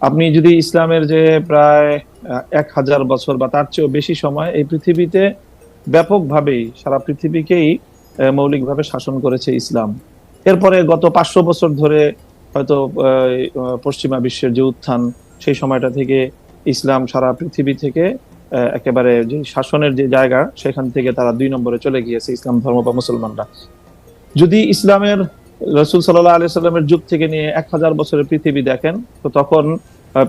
আপনি যদি ইসলামের যে প্রায় 1000 বছর বা তার চেয়েও বেশি সময় এই পৃথিবীতে ব্যাপকভাবেই সারা পৃথিবীকেই মৌলিকভাবে শাসন করেছে ইসলাম। এরপরে গত 500 বছর ধরে হয়তো পশ্চিমা বিশ্বের যে উত্থান, সেই সময়টা থেকে ইসলাম সারা পৃথিবী থেকে একেবারে যে শাসনের যে জায়গা, সেখান থেকে তারা 2 নম্বরে চলে গিয়েছে ইসলাম ধর্ম বা মুসলমানরা। যদি ইসলামের রসুল সাল্লাল্লাহু আলাইহি সাল্লামের যুগ থেকে নিয়ে 1000 বছরের পৃথিবী দেখেন, তো তখন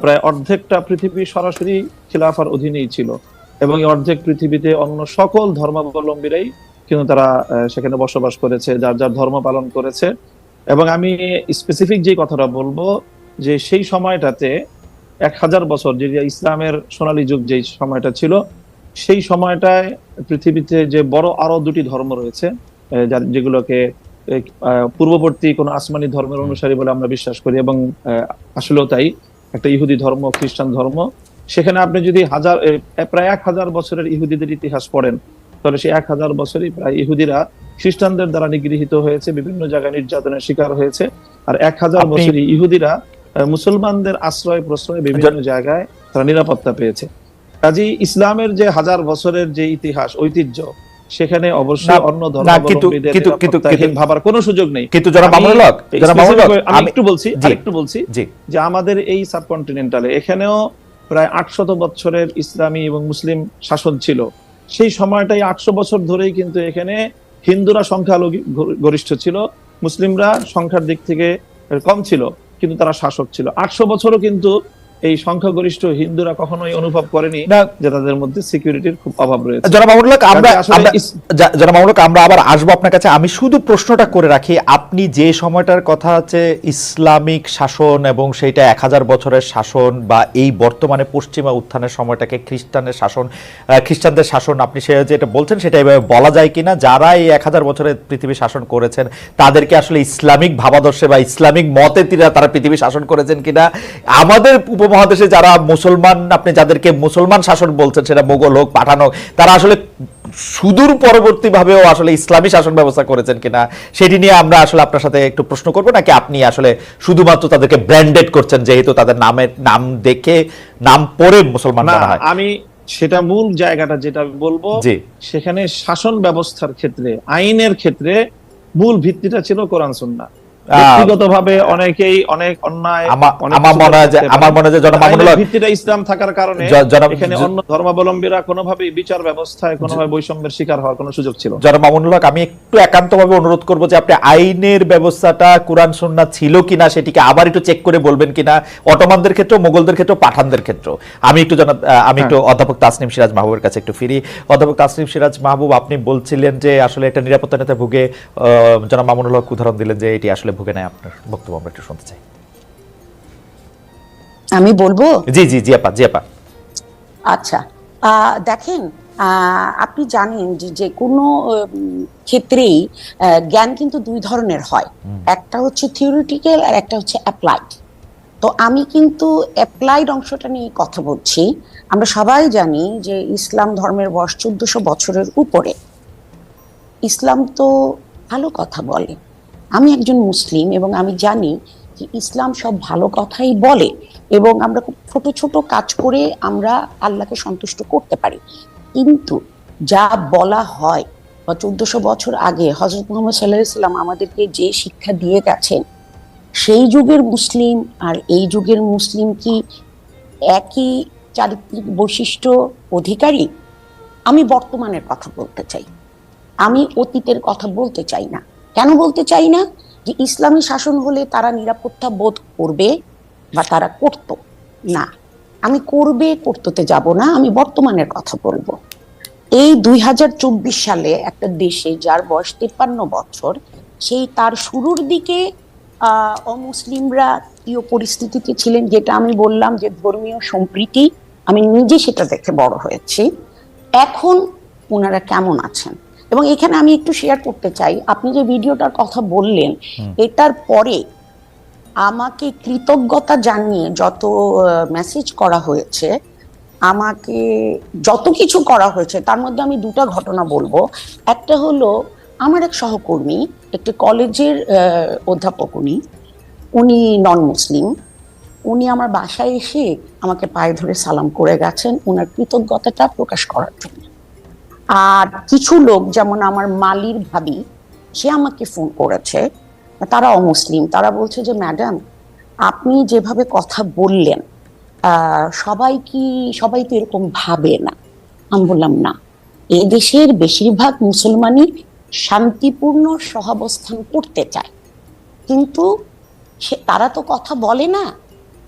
প্রায় অর্ধেকটা পৃথিবী সরাসরি খিলাফার অধীনেই ছিল, এবং এই অর্ধেক পৃথিবীতে অন্য সকল ধর্মাবলম্বীরাই কিন্তু তারা সেখানে বসবাস করেছে, যার যার ধর্ম পালন করেছে। এবং আমি স্পেসিফিক যে কথাটা বলবো, যে সেই সময়টাতে 1000 বছর যে ইসলামের সোনালী যুগ যে সময়টা ছিল, সেই সময়টায় পৃথিবীতে যে বড় আরো দুটি ধর্ম রয়েছে, যেগুলোকে পূর্ববর্তী কোন আসমানি ধর্মের অনুসারী বলে আমরা বিশ্বাস করি, এবং আসলেও তাই, একটা ইহুদি ধর্ম, খ্রিস্টান ধর্ম। সেখানে আপনি যদি প্রায় 1000 বছরের ইহুদিদের ইতিহাস পড়েন, তাহলে সেই 1000 বছরই প্রায় ইহুদিরা খ্রিস্টানদের দ্বারা নিগৃহীত হয়েছে, বিভিন্ন জায়গায় নির্যাতনের শিকার হয়েছে। আর 1000 বছরই ইহুদিরা মুসলমানদের আশ্রয় প্রশ্রয় বিভিন্ন জায়গায় তারা নিরাপত্তা পেয়েছে। কাজী ইসলামের যে 1000 বছরের যে ইতিহাস, ঐতিহ্য, সেখানে অবশ্যই অন্য ধর্মাবলম্বীদের নিরাপত্তাহীন ভাবার কোনো সুযোগ নেই। কিন্তু আমি একটু বলছি যে আমাদের এই সাবকন্টিনেন্টালে এখানেও প্রায় 800 বছরের ইসলামী এবং মুসলিম শাসন ছিল। সেই সময়টাই 800 বছর ধরেই কিন্তু এখানে হিন্দুরা সংখ্যাগরিষ্ঠ ছিল, মুসলিমরা সংখ্যার দিক থেকে কম ছিল, কিন্তু তারা শাসক ছিল। 800 বছরও কিন্তু এই সংখ্যাগরিষ্ঠ হিন্দুরা কখনোই অনুভব করেনি যে তাদের মধ্যে সিকিউরিটির খুব অভাব রয়েছে। আমরা আবার আসবো আপনার কাছে। আমি শুধু প্রশ্নটা করে রাখি, আপনি যে সময়টার কথা আছে ইসলামিক শাসন এবং সেইটা 1000 বছরের শাসন, বা এই বর্তমানে পশ্চিমা উত্থানের সময়টাকে খ্রিস্টানদের শাসন, আপনি সে যেটা বলছেন সেটা এভাবে বলা যায় কিনা? যারা এই 1000 বছরের পৃথিবী শাসন করেছেন তাদেরকে আসলে ইসলামিক ভাবাদর্শে বা ইসলামিক মতে তারা পৃথিবী শাসন করেছেন কিনা? আমাদের উপমহাদেশে যারা মুসলমান, আপনি যাদেরকে মুসলমান শাসন বলছেন, সেটা মোগল হোক, পাঠান হোক, তারা আসলে সুদূর পরবর্তী ভাবেও আসলে ইসলামী শাসন ব্যবস্থা করেছেন কিনা, সেটি নিয়ে আমরা আসলে আপনার সাথে একটু প্রশ্ন করবো। নাকি আপনি আসলে শুধুমাত্র তাদেরকে ব্র্যান্ডেড করছেন, যেহেতু তাদের নাম দেখে, নাম পড়ে মুসলমান মনে হয়? আমি সেটা মূল জায়গাটা যেটা বলবো, সেখানে শাসন ব্যবস্থার ক্ষেত্রে, আইনের ক্ষেত্রে মূল ভিত্তিটা ছিল কোরআন সুন্নাহ। ব্যক্তিগতভাবে অনেকেই অনেক অন্যায়, আমার মনে হয় ভিত্তিটা ইসলাম থাকার কারণে এখানে অন্য ধর্মাবলম্বীরা কোনোভাবেই বিচার ব্যবস্থায় কোনোভাবে বৈষম্যের শিকার হওয়ার কোনো সুযোগ ছিল। জনাব মামুনুল হক, আমি একটু একান্তভাবে অনুরোধ করবো যে আপনি আইনের ব্যবস্থাটা কোরআন সুন্নাহ ছিল কিনা সেটিকে আবার একটু চেক করে বলবেন কিনা, অটোমানদের ক্ষেত্রে, মোগলদের ক্ষেত্রে, পাঠানদের ক্ষেত্রে। আমি একটু অধ্যাপক তাসনিম সিরাজ মাহবুবের কাছে একটু ফিরি। অধ্যাপক তাসনিম সিরাজ মাহবুব, আপনি বলছিলেন যে আসলে একটা নিরাপত্তাহীনতায় ভুগে, জনাব মামুনুল হক উদাহরণ দিলেন যে এটি আসলে ভুগে নেয়। আপনার বক্তব্য আমরা একটু শুনতে চাই। আমি বলবো? জি আপা। আচ্ছা, দেখেন, আপনি জানেন যে কোনো ক্ষেত্রেই জ্ঞান কিন্তু দুই ধরনের হয়, একটা হচ্ছে থিওরিটিক্যাল আর একটা হচ্ছে অ্যাপ্লাইড। তো আমি কিন্তু অ্যাপ্লাইড অংশটা নিয়ে কথা বলছি। আমরা সবাই জানি যে ইসলাম ধর্মের বয়স 1400 বছরের উপরে। ইসলাম তো ভালো কথা বলে। আমি একজন মুসলিম এবং আমি জানি যে ইসলাম সব ভালো কথাই বলে, এবং আমরা খুব ছোট ছোট কাজ করে আমরা আল্লাহকে সন্তুষ্ট করতে পারি। কিন্তু যা বলা হয়, বা 1400 বছর আগে হযরত মুহাম্মদ সাল্লাল্লাহু আলাইহি ওয়াসাল্লাম আমাদেরকে যে শিক্ষা দিয়ে গেছেন, সেই যুগের মুসলিম আর এই যুগের মুসলিম কি একই চারিত্রিক বৈশিষ্ট্য অধিকারী? আমি বর্তমানের কথা বলতে চাই, আমি অতীতের কথা বলতে চাই না। কেন বলতে চাই না? যে ইসলামী শাসন হলে তারা নিরাপত্তা বোধ করবে বা তারা করত না। আমি করতে যাব না, আমি বর্তমানের কথা বলবো। এই 2024 সালে একটা দেশে যার বয়স 53 বছর, সেই তার শুরুর দিকে অমুসলিমরা কি পরিস্থিতিতে ছিলেন, যেটা আমি বললাম যে ধর্মীয় সম্প্রীতি, আমি নিজে সেটা দেখে বড় হয়েছি। এখন ওনারা কেমন আছেন? এবং এখানে আমি একটু শেয়ার করতে চাই, আপনি যে ভিডিওটার কথা বললেন, এটার পরে আমাকে কৃতজ্ঞতা জানিয়ে যত মেসেজ করা হয়েছে, আমাকে যত কিছু করা হয়েছে, তার মধ্যে আমি দুটা ঘটনা বলবো। একটা হলো, আমার এক সহকর্মী, একটি কলেজের অধ্যাপক, উনি নন মুসলিম, উনি আমার বাসায় এসে আমাকে পায়ে ধরে সালাম করে গেছেন ওনার কৃতজ্ঞতাটা প্রকাশ করার জন্য। আর কিছু লোক যেমন আমার মালির ভাবি, সে আমাকে ফোন করেছে, তারা অমুসলিম, তারা বলছে যে ম্যাডাম আপনি যেভাবে কথা বললেন সবাই তো এরকম ভাবে না। আমি বললাম না, এই দেশের বেশিরভাগ মুসলমানই শান্তিপূর্ণ সহাবস্থান করতে চায়, কিন্তু তারা তো কথা বলে না।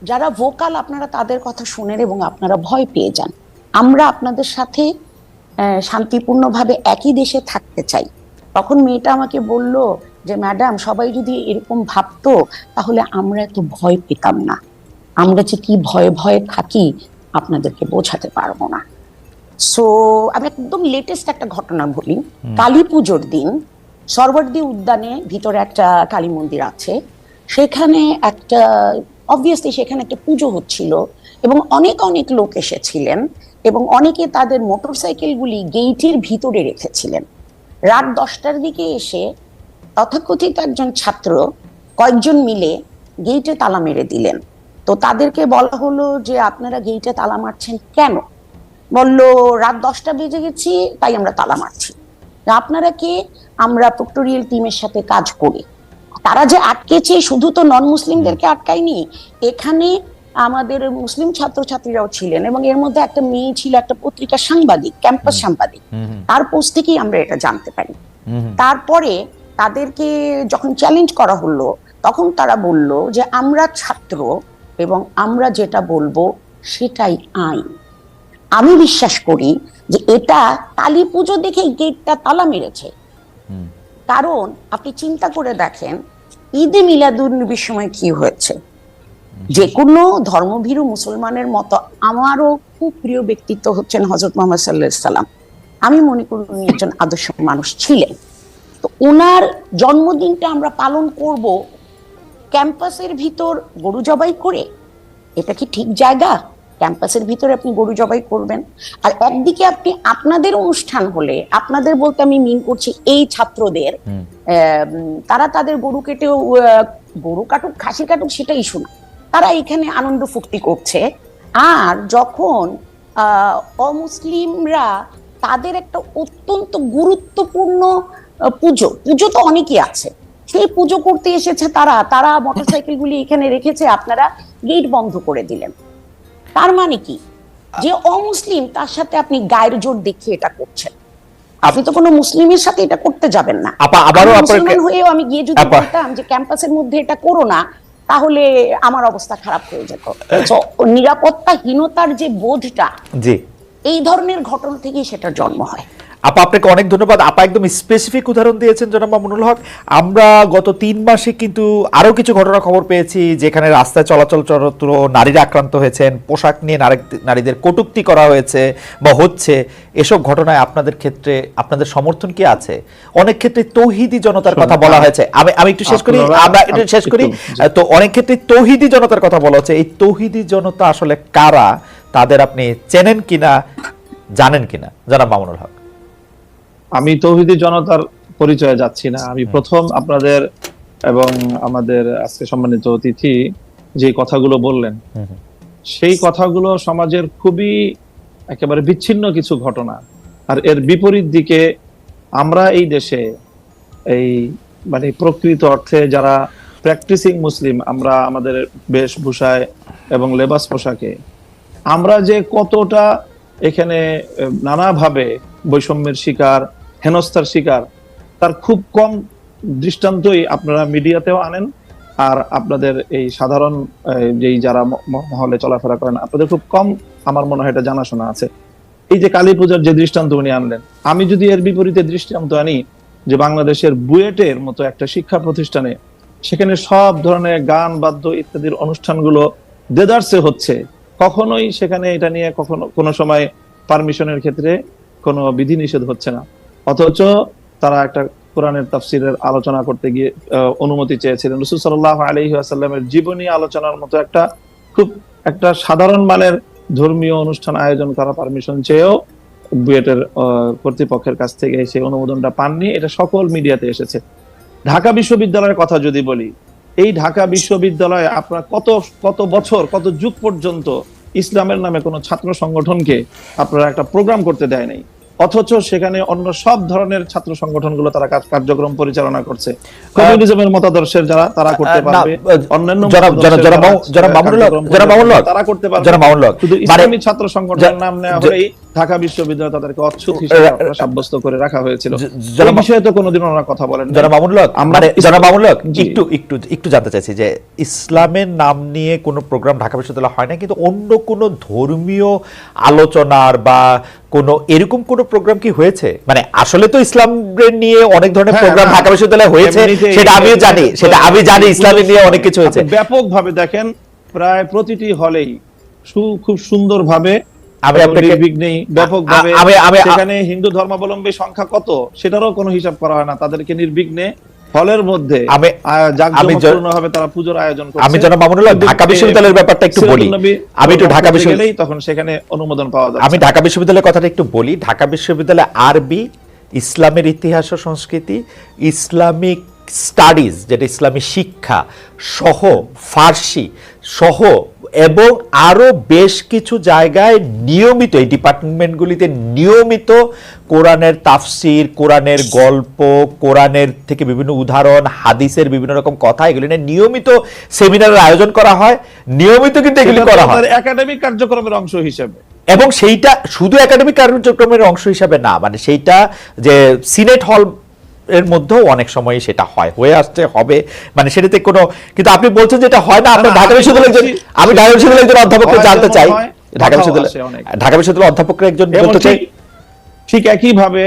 যারা ভোকাল আপনারা তাদের কথা শুনেন এবং আপনারা ভয় পেয়ে যান। আমরা আপনাদের সাথে শান্তিপূর্ণভাবে একই দেশে থাকতে চাই। তখন মেয়েটা আমাকে বলল যে ম্যাডাম সবাই যদি এরকম ভাবতো তাহলে আমরা এত ভয় পেতাম না। আমরা যে কি ভয়ে ভয়ে থাকি আপনাদেরকে বোঝাতে পারবো না। সো আমি একদম লেটেস্ট একটা ঘটনা বলি। কালী পুজোর দিন সরবর্দী উদ্যানে ভিতরে একটা কালী মন্দির আছে, সেখানে একটা অবভিয়াসলি সেখানে একটা পুজো হচ্ছিল এবং অনেক অনেক লোক এসেছিলেন এবং অনেকে তাদের মোটরসাইকেলগুলি গেইটের ভিতরে রেখেছিলেন। রাত 10টার দিকে এসে তথাকথিত একজন ছাত্র কয়েকজন মিলে গেইটে তালা মেরে দিলেন। তো তাদেরকে বলা হলো যে আপনারা গেইটে তালা মারছেন কেন? বললো রাত 10টা বেজে গেছি তাই আমরা তালা মারছি। আপনারা কে? আমরা প্রক্টোরিয়াল টিমের সাথে কাজ করি। তারা যে আটকেছে শুধু তো নন মুসলিমদেরকে আটকায়নি, এখানে আমাদের মুসলিম ছাত্রছাত্রীরাও ছিলেন এবং এর মধ্যে একটা মেয়ে ছিল, একটা পত্রিকার সাংবাদিক, ক্যাম্পাস সাংবাদিক। তার পোস্ট থেকেই আমরা এটা জানতে পারি। তারপরে তাদেরকে যখন চ্যালেঞ্জ করা হলো তখন তারা বলল যে আমরা ছাত্র এবং আমরা যেটা বলবো সেটাই আইন। আমি বিশ্বাস করি যে এটা কালী পুজো দেখে গেটটা তালা মেরেছে। কারণ আপনি চিন্তা করে দেখেন ঈদে মিলাদুন্নবীর সময় কি হয়েছে। যে কোনো ধর্মভীরু মুসলমানের মতো আমারও খুব প্রিয় ব্যক্তিত্ব হচ্ছেন হযরত মুহাম্মদ সাল্লাল্লাহু আলাইহি সাল্লাম। আমি মনে করি উনি একজন আদর্শ মানুষ ছিলেন। তো ওনার জন্মদিনটা আমরা পালন করব ক্যাম্পাসের ভিতর গরু জবাই করে? এটা কি ঠিক জায়গা? ক্যাম্পাসের ভিতরে আপনি গরু জবাই করবেন? আর একদিকে আপনি আপনাদের অনুষ্ঠান হলে, আপনাদের বলতে আমি মিন করছি এই ছাত্রদের, তারা তাদের গরু কেটেও, গরু কাটুক খাসি কাটুক সেটা ইস্যু না, তারা এখানে আনন্দ ফুর্তি করছে। আর যখন অমুসলিমরা তাদের একটা অত্যন্ত গুরুত্বপূর্ণ পুজো তো অনেকই আছে, সেই পুজো করতে এসেছে তারা মোটরসাইকেলগুলি এখানে রেখেছে, আপনারা গেট বন্ধ করে দিলেন। তার মানে কি যে অমুসলিম তার সাথে আপনি গায়ের জোর দেখিয়ে এটা করছেন। আপনি তো কোনো মুসলিমের সাথে এটা করতে যাবেন না। মুসলমান হয়েও আমি গিয়ে যদি বলতাম যে ক্যাম্পাসের মধ্যে এটা করো না, তাহলে আমার অবস্থা খারাপ হয়ে যেত। নিরাপত্তাহীনতার যে বোধটা, এই ধরনের ঘটনা থেকেই সেটার জন্ম হয়। আপা আপনাকে অনেক ধন্যবাদ। আপা একদম স্পেসিফিক উদাহরণ দিয়েছেন জনাব মামুনুল হক। আমরা গত 3 মাসে কিন্তু আরো কিছু ঘটনা খবর পেয়েছি যেখানে রাস্তায় চলাচলরত নারীরা আক্রান্ত হয়েছেন, পোশাক নিয়ে নারীদের কটূক্তি করা হয়েছে বা হচ্ছে। এসব ঘটনায় আপনাদের ক্ষেত্রে আপনাদের সমর্থন কি আছে? অনেক ক্ষেত্রে তৌহিদি জনতার কথা বলা হয়েছে। আমি একটু শেষ করি, আমরা একটু শেষ করি। তো অনেক ক্ষেত্রে তৌহিদি জনতার কথা বলা হচ্ছে। এই তৌহিদি জনতা আসলে কারা? তাদের আপনি চেনেন কিনা, জানেন কিনা জনাব মামুনুল হক? আমি তৌহিদি জনতার পরিচয়ে যাচ্ছি না। আমি প্রথম আপনাদের এবং আমাদের আজকে সম্মানিত অতিথি যে কথাগুলো বললেন, সেই কথাগুলো সমাজের খুবই একেবারে বিচ্ছিন্ন কিছু ঘটনা। আর এর বিপরীত দিকে আমরা এই দেশে এই মানে প্রকৃত অর্থে যারা প্র্যাকটিসিং মুসলিম, আমরা আমাদের বেশভূষায় এবং লেবাস পোশাকে আমরা যে কতটা এখানে নানাভাবে বৈষম্যের শিকার, হেনস্থার শিকার, তার খুব কম দৃষ্টান্তই আপনারা মিডিয়াতেও আনেন। আর আপনাদের এই সাধারণ যেই যারা মহলে চলাফেরা করেন, আপনাদের খুব কম আমার মনে হয় এটা জানাশোনা আছে। এই যে কালী পূজার যে দৃষ্টান্ত উনি আনলেন, আমি যদি এর বিপরীতে দৃষ্টান্ত আনি যে বাংলাদেশের বুয়েটের মতো একটা শিক্ষা প্রতিষ্ঠানে, সেখানে সব ধরনের গান বাদ্য ইত্যাদির অনুষ্ঠানগুলো দেদারসে হচ্ছে, কখনোই সেখানে এটা নিয়ে কোনো সময় পারমিশনের ক্ষেত্রে কোনো বিধিনিষেধ হচ্ছে না। অথচ তারা একটা কোরআনের তাফসিরের আলোচনা করতে গিয়ে অনুমতি চেয়েছিলেন। রাসূল সাল্লাল্লাহু আলাইহি ওয়াসাল্লামের জীবনী আলোচনার মতো একটা সাধারণ মানের ধর্মীয় অনুষ্ঠান আয়োজন করা পারমিশন চেয়েও বুয়েটের কর্তৃপক্ষের কাছ থেকে সেই অনুমোদনটা পাননি। এটা সকল মিডিয়াতে এসেছে। ঢাকা বিশ্ববিদ্যালয়ের কথা যদি বলি, এই ঢাকা বিশ্ববিদ্যালয়ে আপনার কত কত বছর, কত যুগ পর্যন্ত ইসলামের নামে কোনো ছাত্র সংগঠনকে আপনারা একটা প্রোগ্রাম করতে দেয় নাই, অথচ সেখানে অন্য সব ধরনের ছাত্র সংগঠনগুলো তারা কার্যক্রম পরিচালনা করছে। কমিউনিজমের মতাদর্শের যারা তারা করতে পারবে, অন্যান্য তারা করতে পারবে, শুধু ইসলামী ছাত্র সংগঠনের নাম নেওয়া হলেই ঢাকা বিশ্ববিদ্যালয় তাদেরকে অচ্ছুত হিসেবে সাব্যস্ত করে রাখা হয়েছিল। এই বিষয়ে তো কোনোদিন ওনারা কথা বলেন। একটু জানতে চাইছি যে ইসলামের নাম নিয়ে কোনো প্রোগ্রাম ঢাকা বিশ্ববিদ্যালয় হয় না, কিন্তু অন্য কোনো ধর্মীয় আলোচনার বা কোনো এরকম কোনো প্রোগ্রাম কি হয়েছে? মানে আসলে তো ইসলাম নিয়ে অনেক ধরনের প্রোগ্রাম ঢাকা বিশ্ববিদ্যালয়ে হয়েছে, সেটা আমিও জানি, সেটা আমি জানি, ইসলামের নিয়ে অনেক কিছু হয়েছে। ব্যাপকভাবে দেখেন, প্রায় প্রতিটি হলেই খুব সুন্দরভাবে ব্যাপকভাবে সেখানে হিন্দু ধর্মাবলম্বী সংখ্যা কত সেটারও কোনো হিসাব করা হয় না, তাদেরকে নির্বিঘ্নে হলের মধ্যে জাঁকজমকপূর্ণভাবে তারা পূজার আয়োজন করছে। আমি জনাব মামুনুল হক ঢাকা বিশ্ববিদ্যালয়ের ব্যাপারটা একটু বলি। আমি একটু ঢাকা বিশ্ববিদ্যালয়ে তখন সেখানে অনুমোদন পাওয়া যায়। আমি ঢাকা বিশ্ববিদ্যালয়ের কথাটা একটু বলি। ঢাকা বিশ্ববিদ্যালয়ে আরবি, ইসলামের ইতিহাস ও সংস্কৃতি, ইসলামিক স্টাডিজ যেটা ইসলামী শিক্ষা সহ, ফার্সি সহ এবং আরো বেশ কিছু জায়গায় নিয়মিত এই ডিপার্টমেন্টগুলিতে নিয়মিত কোরআনের তাফসির, কোরআনের গল্প, কোরআনের থেকে বিভিন্ন উদাহরণ, হাদিসের বিভিন্ন রকম কথা, এগুলি নিয়ে নিয়মিত সেমিনারের আয়োজন করা হয়। নিয়মিত কিন্তু এগুলি করা হয় একাডেমিক কার্যক্রমের অংশ হিসেবে, এবং সেইটা শুধু একাডেমিক কার্যক্রমের অংশ হিসাবে না, মানে সেইটা যে সিনেট হল এর মধ্যেও অনেক সময় সেটা হয়ে আসছে, হবে, মানে সেটাতে কোনো, কিন্তু আপনি বলছেন যে এটা হয় না। আপনি ঢাকা বিশ্ববিদ্যালয়ের আমি ঢাকা বিশ্ববিদ্যালয়ের একজন অধ্যাপককে জানতে চাই, ঢাকা বিশ্ববিদ্যালয়ের অধ্যাপকরা একজন বলতে চাই ঠিক একই ভাবে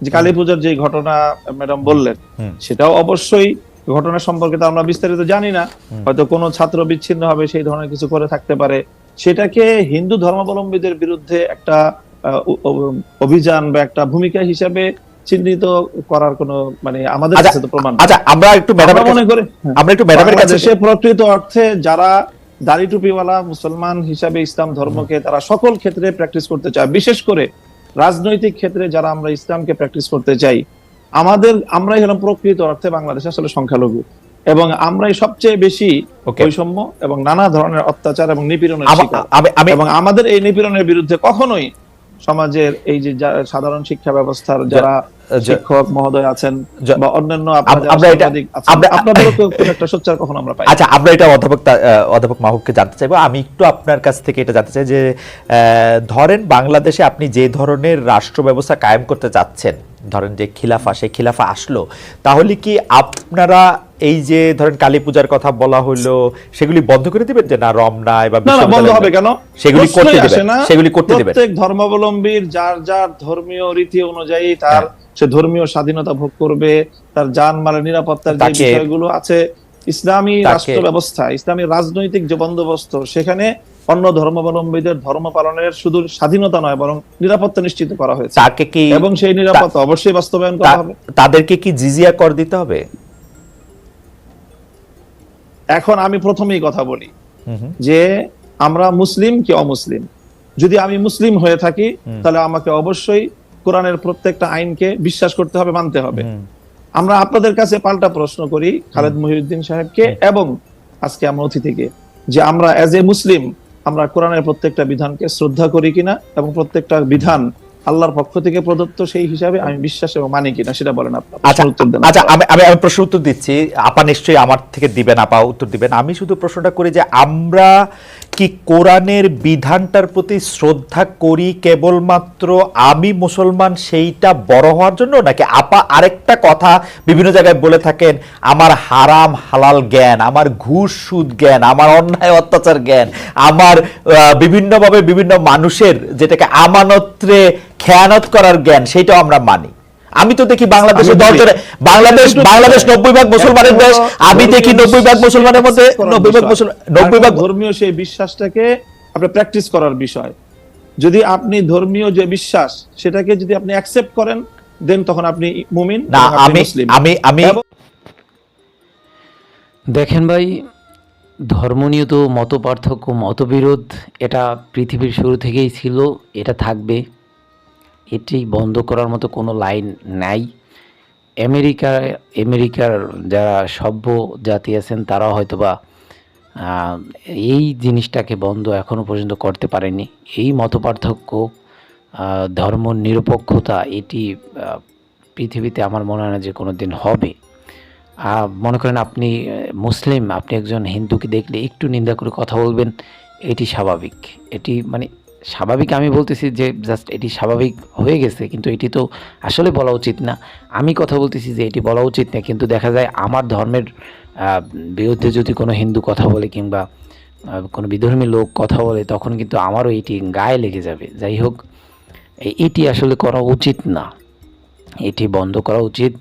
যে কালী পূজার যে ঘটনা ম্যাডাম বললেন, সেটাও অবশ্যই ঘটনা সম্পর্কে তো আমরা বিস্তারিত জানি না, হয়তো কোনো ছাত্র বিচ্ছিন্ন হবে সেই ধরনের কিছু করে থাকতে পারে, সেটাকে হিন্দু ধর্মাবলম্বীদের বিরুদ্ধে একটা অভিযান বা একটা ভূমিকা হিসাবে চিহ্নিত করার কোনো মানে আমাদের কাছে তো প্রমাণ। আচ্ছা, আমরা একটু ম্যাডামের কাছে দেশে প্রকৃত অর্থে যারা দাড়ি টুপিওয়ালা মুসলমান হিসাবে ইসলাম ধর্মকে তারা সকল ক্ষেত্রে প্র্যাকটিস করতে চায়, বিশেষ করে রাজনৈতিক ক্ষেত্রে যারা আমরা ইসলামকে প্র্যাকটিস করতে চাই, আমরাই হলাম প্রকৃত অর্থে বাংলাদেশে আসলে সংখ্যালঘু, এবং আমরাই সবচেয়ে বেশি বৈষম্য এবং নানা ধরনের অত্যাচার এবং নিপীড়নের শিকার, এবং আমাদের এই নিপীড়নের বিরুদ্ধে কখনোই সমাজের এই যে সাধারণ শিক্ষা ব্যবস্থার যারা শিক্ষক মহোদয় আছেন বা অন্যান্য আপনাদেরও একটা সোচ্চার কখনো আমরা পাই। আচ্ছা, আমরা এটা অধ্যাপক মাহবুবকে জানতে চাইবো। আমি একটু আপনার কাছ থেকে এটা জানতে চাই যে ধরেন বাংলাদেশে আপনি যে ধরনের রাষ্ট্র ব্যবস্থা কায়েম করতে চাচ্ছেন, ধরেন যে খিলাফা, সেই খিলাফা আসলো, তাহলে কি আপনারা এই যে ধরেন কালী পূজার কথা বলা হলো সেগুলি বন্ধ করে দিবেন? যে না, রমনায় বা বন্ধ হবে কেন, সেগুলি করতে দিবেন, সেগুলি করতে দিবেন। প্রত্যেক ধর্মাবলম্বীর যার যার ধর্মীয় রীতি অনুযায়ী তার সে ধর্মীয় স্বাধীনতা ভোগ করবে, তার জানমালের নিরাপত্তার যে বিষয়গুলো আছে, ইসলামী রাষ্ট্র ব্যবস্থা, ইসলামী রাজনৈতিক যে বন্দোবস্ত, সেখানে অন্য ধর্মাবলম্বীদের ধর্ম পালনের শুধু স্বাধীনতা নয় বরং নিরাপত্তা নিশ্চিত করা হয়েছে, এবং সেই নিরাপত্তা অবশ্যই বাস্তবায়ন করা হবে। তাদেরকে কি জিজিয়া কর দিতে হবে? এখন আমি প্রথমেই কথা বলি যে আমরা মুসলিম কি অমুসলিম, যদি আমি মুসলিম হয়ে থাকি তাহলে আমাকে অবশ্যই কোরআনের প্রত্যেকটা আইনকে বিশ্বাস করতে হবে, মানতে হবে। আমরা আপনাদের কাছে পাল্টা প্রশ্ন করি খালেদ মহিউদ্দিন সাহেবকে এবং আজকে আমার অতিথিকে, যে আমরা এজ এ মুসলিম আমরা কোরআনের প্রত্যেকটা বিধানকে শ্রদ্ধা করি কিনা এবং প্রত্যেকটা বিধান আল্লাহর পক্ষ থেকে প্রদত্ত সেই হিসাবে আমি বিশ্বাস এবং মানি কিনা, সেটা বলেন আপনারা। আচ্ছা, আমি প্রশ্ন উত্তর দিচ্ছি, আপা নিশ্চয়ই আমার থেকে দিবেন, আপা উত্তর দিবেন। আমি শুধু প্রশ্নটা করি যে আমরা কি কোরআনের বিধানটার প্রতি শ্রদ্ধা করি কেবলমাত্র আমি মুসলমান সেইটা বড় হওয়ার জন্য, নাকি আপা আরেকটা কথা বিভিন্ন জায়গায় বলে থাকেন, আমার হারাম হালাল জ্ঞান, আমার ঘুষ সুদ জ্ঞান, আমার অন্যায় অত্যাচার জ্ঞান, আমার বিভিন্নভাবে বিভিন্ন মানুষের যেটাকে আমানতরে খেয়ানত করার জ্ঞান, সেইটাও আমরা মানি? আমি তো দেখি বাংলাদেশে বাংলাদেশ 90% মুসলমানের দেশ, আমি দেখি 90% মুসলমানের মধ্যে 90% ধর্মীয় সেই বিশ্বাসটাকে আপনি প্র্যাকটিস করার বিষয়। যদি আপনি ধর্মীয় যে বিশ্বাস সেটাকে যদি আপনি অ্যাকসেপ্ট করেন, দেন তখন আপনি মুমিন না। আমি দেখেন ভাই, ধর্ম নিয়ে তো মত পার্থক্য, মতবিরোধ এটা পৃথিবীর শুরু থেকেই ছিল, এটা থাকবে, এটি বন্ধ করার মতো কোনো লাইন নাই। আমেরিকার যারা সভ্য জাতি আছেন তারা হয়তোবা আহ, এই জিনিসটাকে বন্ধ এখনো পর্যন্ত করতে পারেনি। এই মতপার্থক্য, ধর্ম নিরপেক্ষতা, এটি পৃথিবীতে আমার মনে হয় না যে কোনো দিন হবে। মনে করেন আপনি মুসলিম, আপনি একজন হিন্দুকে দেখলে একটু নিন্দা করে কথা বলবেন, এটি স্বাভাবিক। এটি মানে স্বাভাবিক আমি বলতেছি যে জাস্ট এটি স্বাভাবিক হয়ে গেছে, কিন্তু এটি তো আসলে বলা উচিত না। আমি কথা বলতেছি যে এটি বলা উচিত না, কিন্তু দেখা যায় আমার ধর্মের বিরুদ্ধে যদি কোনো হিন্দু কথা বলে কিংবা কোনো বিধর্মী লোক কথা বলে, তখন কিন্তু আমারও এটি গায়ে লেগে যাবে। যাই হোক, এটি আসলে করা উচিত না, এটি বন্ধ করা উচিত।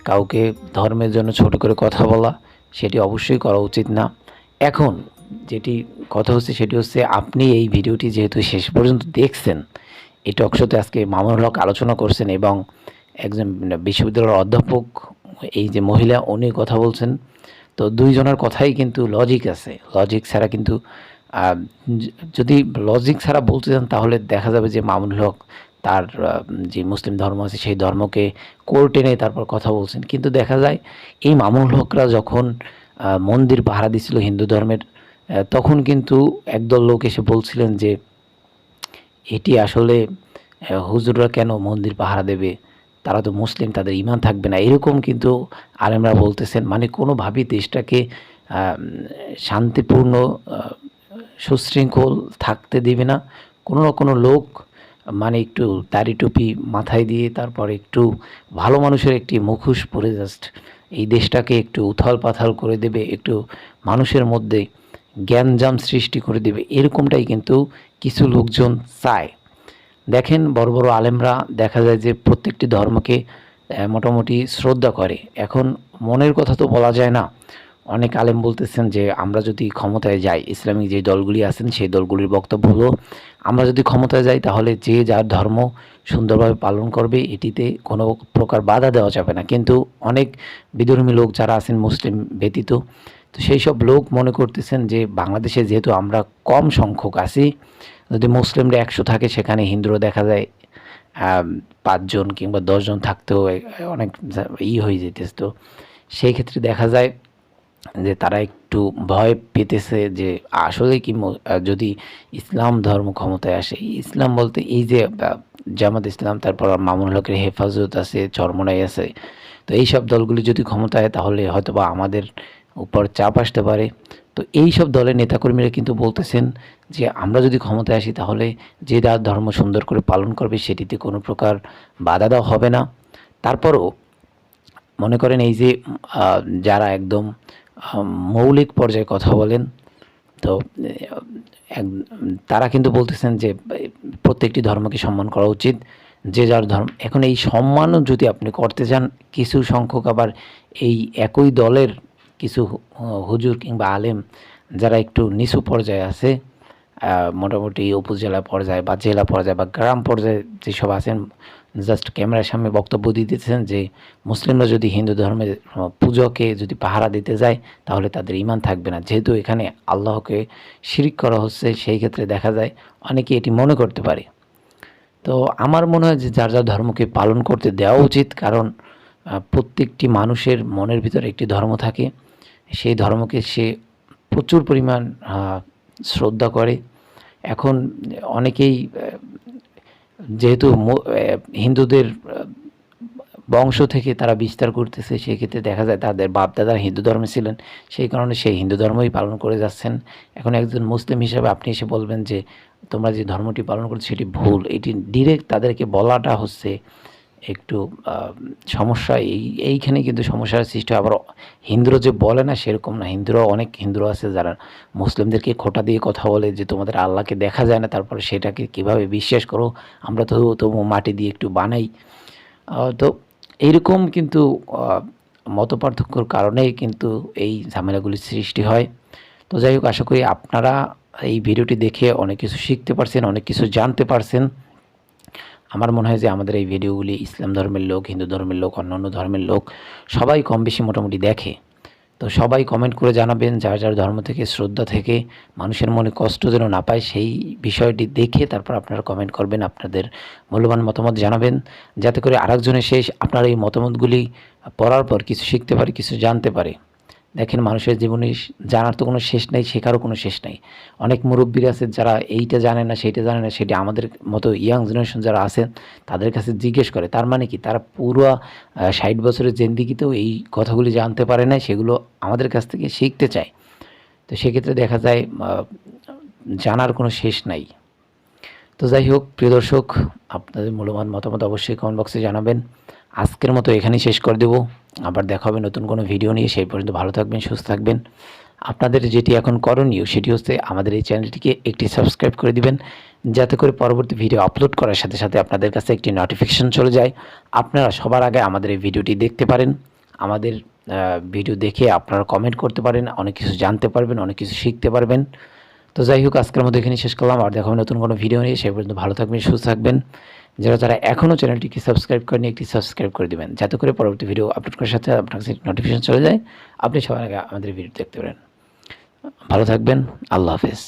কাউকে ধর্মের জন্য ছোট করে কথা বলা, সেটি অবশ্যই করা উচিত না। এখন যেটি কথা হচ্ছে সেটি হচ্ছে, আপনি এই ভিডিওটি যেহেতু শেষ পর্যন্ত দেখছেন, এই টকশোতে আজকে মামুনুল হক আলোচনা করছেন এবং একজন বিশ্ববিদ্যালয়ের অধ্যাপক, এই যে মহিলা, উনি কথা বলছেন। তো দুইজনের কথাই কিন্তু লজিক আছে, লজিক ছাড়া কিন্তু যদি লজিক ছাড়া বলতে চান তাহলে দেখা যাবে যে মামুনুল হক তার যে মুসলিম ধর্ম আছে সেই ধর্মকে কোর্টে এনে তারপর কথা বলছেন। কিন্তু দেখা যায় এই মামুনুল হকরা যখন মন্দির পাহারা দিছিল হিন্দু ধর্মের, তখন কিন্তু একদল লোক এসে বলছিলেন যে এটি আসলে হুজুররা কেন মন্দির পাহারা দেবে, তারা তো মুসলিম, তাদের ঈমান থাকবে না, এরকম কিন্তু আলেমরা বলতেছেন। মানে কোনোভাবেই দেশটাকে শান্তিপূর্ণ, সুশৃঙ্খল থাকতে দিবে না। কোনো না কোনো লোক মানে একটু দাড়ি টুপি মাথায় দিয়ে তারপর একটু ভালো মানুষের একটি মুখোশ পরে জাস্ট এই দেশটাকে একটু উথাল পাথাল করে দেবে, একটু মানুষের মধ্যে জ্ঞানজাম সৃষ্টি করে দেবে, এরকমটাই কিন্তু কিছু লোকজন চায়। দেখেন বড় বড় আলেমরা দেখা যায় যে প্রত্যেকটি ধর্মকে মোটামুটি শ্রদ্ধা করে। এখন মনের কথা তো বলা যায় না। অনেক আলেম বলতেছেন যে আমরা যদি ক্ষমতায় যাই, ইসলামিক যে দলগুলি আছেন সেই দলগুলির বক্তব্য হলো আমরা যদি ক্ষমতায় যাই তাহলে যে যার ধর্ম সুন্দরভাবে পালন করবে, এটিতে কোনো প্রকার বাধা দেওয়া যাবে না। কিন্তু অনেক বিধর্মী লোক যারা আছেন মুসলিম ব্যতীত, তো সেই সব লোক মনে করতেছেন যে বাংলাদেশে যেহেতু আমরা কম সংখ্যক আছি, যদি মুসলিমরা 100 থাকে সেখানে হিন্দুরা দেখা যায় 5 জন কিংবা 10 জন থাকতেও অনেক হয়ে যেতেছে। তো সেই ক্ষেত্রে দেখা যায় যে তারা একটু ভয় পেতেছে যে আসলে কি যদি ইসলাম ধর্ম ক্ষমতায় আসে, ইসলাম বলতে এই যে জামাত ইসলাম, তারপর মামুনুল হকের হেফাজত আছে, চরমনাই আছে, তো এই সব দলগুলি যদি ক্ষমতায় তাহলে হয়তোবা আমাদের উপর চাপ আসতে পারে। তো এই সব দলের নেতাকর্মীরা কিন্তু বলতেছেন যে আমরা যদি ক্ষমতায় আসি তাহলে যে যার ধর্ম সুন্দর করে পালন করবে সেটিতে কোনো প্রকার বাধা দেওয়া হবে না। তারপরও মনে করেন এই যে যারা একদম মৌলিক পর্যায়ে কথা বলেন, তো তারা কিন্তু বলতেছেন যে প্রত্যেকটি ধর্মকে সম্মান করা উচিত, যে যার ধর্ম। এখন এই সম্মানও যদি আপনি করতে চান, কিছু সংখ্যক আবার এই একই দলের কিছু হুজুর কিংবা আলেম যারা একটু নিচু পর্যায়ে আছে, মোটামুটি উপজেলা পর্যায়ে বা জেলা পর্যায়ে বা গ্রাম পর্যায়ে যেসব আছেন, জাস্ট ক্যামেরার সামনে বক্তব্য দিতেছেন যে মুসলিমরা যদি হিন্দু ধর্মের পুজোকে যদি পাহারা দিতে যায় তাহলে তাদের ঈমান থাকবে না, যেহেতু এখানে আল্লাহকে শিরিক করা হচ্ছে। সেই ক্ষেত্রে দেখা যায় অনেকে এটি মনে করতে পারে। তো আমার মনে হয় যে যার যার ধর্মকে পালন করতে দেওয়া উচিত, কারণ প্রত্যেকটি মানুষের মনের ভিতরে একটি ধর্ম থাকে, সেই ধর্মকে সে প্রচুর পরিমাণ শ্রদ্ধা করে। এখন অনেকেই যেহেতু হিন্দুদের বংশ থেকে তারা বিস্তার করতেছে, সেক্ষেত্রে দেখা যায় তাদের বাপদাদারা হিন্দু ধর্মে ছিলেন, সেই কারণে সেই হিন্দু ধর্মই পালন করে যাচ্ছেন। এখন একজন মুসলিম হিসেবে আপনি এসে বলবেন যে তোমরা যে ধর্মটি পালন করছো সেটি ভুল, এটি ডিরেক্ট তাদেরকে বলাটা হচ্ছে একটু সমস্যা। এইখানে কিন্তু সমস্যার সৃষ্টি হয়। আবার হিন্দুরা যে বলে না সেরকম না, অনেক হিন্দুরা আছে যারা মুসলিমদেরকে খোঁটা দিয়ে কথা বলে যে তোমাদের আল্লাহকে দেখা যায় না, তারপরে সেটাকে কিভাবে বিশ্বাস করো, আমরা তো তবু মাটি দিয়ে একটু বানাই। তো এইরকম কিন্তু মতপার্থক্যর কারণেই কিন্তু এই ঝামেলাগুলির সৃষ্টি হয়। তো যাই হোক, আশা করি আপনারা এই ভিডিওটি দেখে অনেক কিছু শিখতে পারছেন, অনেক কিছু জানতে পারছেন। আমার মনে হয় যে আমাদের এই ভিডিওগুলি ইসলাম ধর্মের লোক, হিন্দু ধর্মের লোক, অন্যান্য ধর্মের লোক সবাই কম বেশি মোটামুটি দেখে। তো সবাই কমেন্ট করে জানাবেন, যার যার ধর্ম থেকে, শ্রদ্ধা থেকে, মানুষের মনে কষ্ট যেন না পায় সেই বিষয়টি দেখে তারপর আপনারা কমেন্ট করবেন, আপনাদের মূল্যবান মতামত জানাবেন, যাতে করে আরেকজনের আপনার এই মতামতগুলি পড়ার পর কিছু শিখতে পারে, কিছু জানতে পারে। দেখেন, মানুষের জীবনে জানার তো কোনো শেষ নেই, শেখারও কোনো শেষ নেই। অনেক মুরব্বীরা আছে যারা এইটা জানে না, সেইটা জানে না, সেটা আমাদের মতো ইয়াং জেনারেশন যারা আছেন তাদের কাছে জিজ্ঞেস করে। তার মানে কি, তারা পুরো 60 বছরের জিন্দিগিতেও এই কথাগুলি জানতে পারে না, সেগুলো আমাদের কাছ থেকে শিখতে চায়। তো সেক্ষেত্রে দেখা যায় জানার কোনো শেষ নাই। তো যাই হোক, প্রিয় দর্শক, আপনাদের মূল্যবান মতামত অবশ্যই কমেন্ট বক্সে জানাবেন। আজকের মতো এখানেই শেষ করে দেব। আবার দেখা হবে নতুন কোনো ভিডিও নিয়ে। সেই পর্যন্ত ভালো থাকবেন, সুস্থ থাকবেন। আপনাদের যেটি এখন করণীয় সেটি হচ্ছে আমাদের এই চ্যানেলটিকে একটি সাবস্ক্রাইব করে দিবেন, যাতে করে পরবর্তী ভিডিও আপলোড করার সাথে সাথে আপনাদের কাছে একটি নোটিফিকেশন চলে যায়, আপনারা সবার আগে আমাদের এই ভিডিওটি দেখতে পারেন। আমাদের ভিডিও দেখে আপনারা কমেন্ট করতে পারেন, অনেক কিছু জানতে পারবেন, অনেক কিছু শিখতে পারবেন। তো যাই হোক, আজকের মতো এখানেই শেষ করলাম। আর দেখা হবে নতুন কোনো ভিডিও নিয়ে। সেই পর্যন্ত ভালো থাকবেন, সুস্থ থাকবেন। যারা এখনও চ্যানেলটিকে সাবস্ক্রাইব করেনি, একটি সাবস্ক্রাইব করে দেবেন, যাতে করে পরবর্তী ভিডিও আপলোড করার সাথে আপনার কাছে নোটিফিকেশন চলে যায়, আপনি সবার আগে আমাদের ভিডিও দেখতে পারেন। ভালো থাকবেন। আল্লাহ হাফেজ।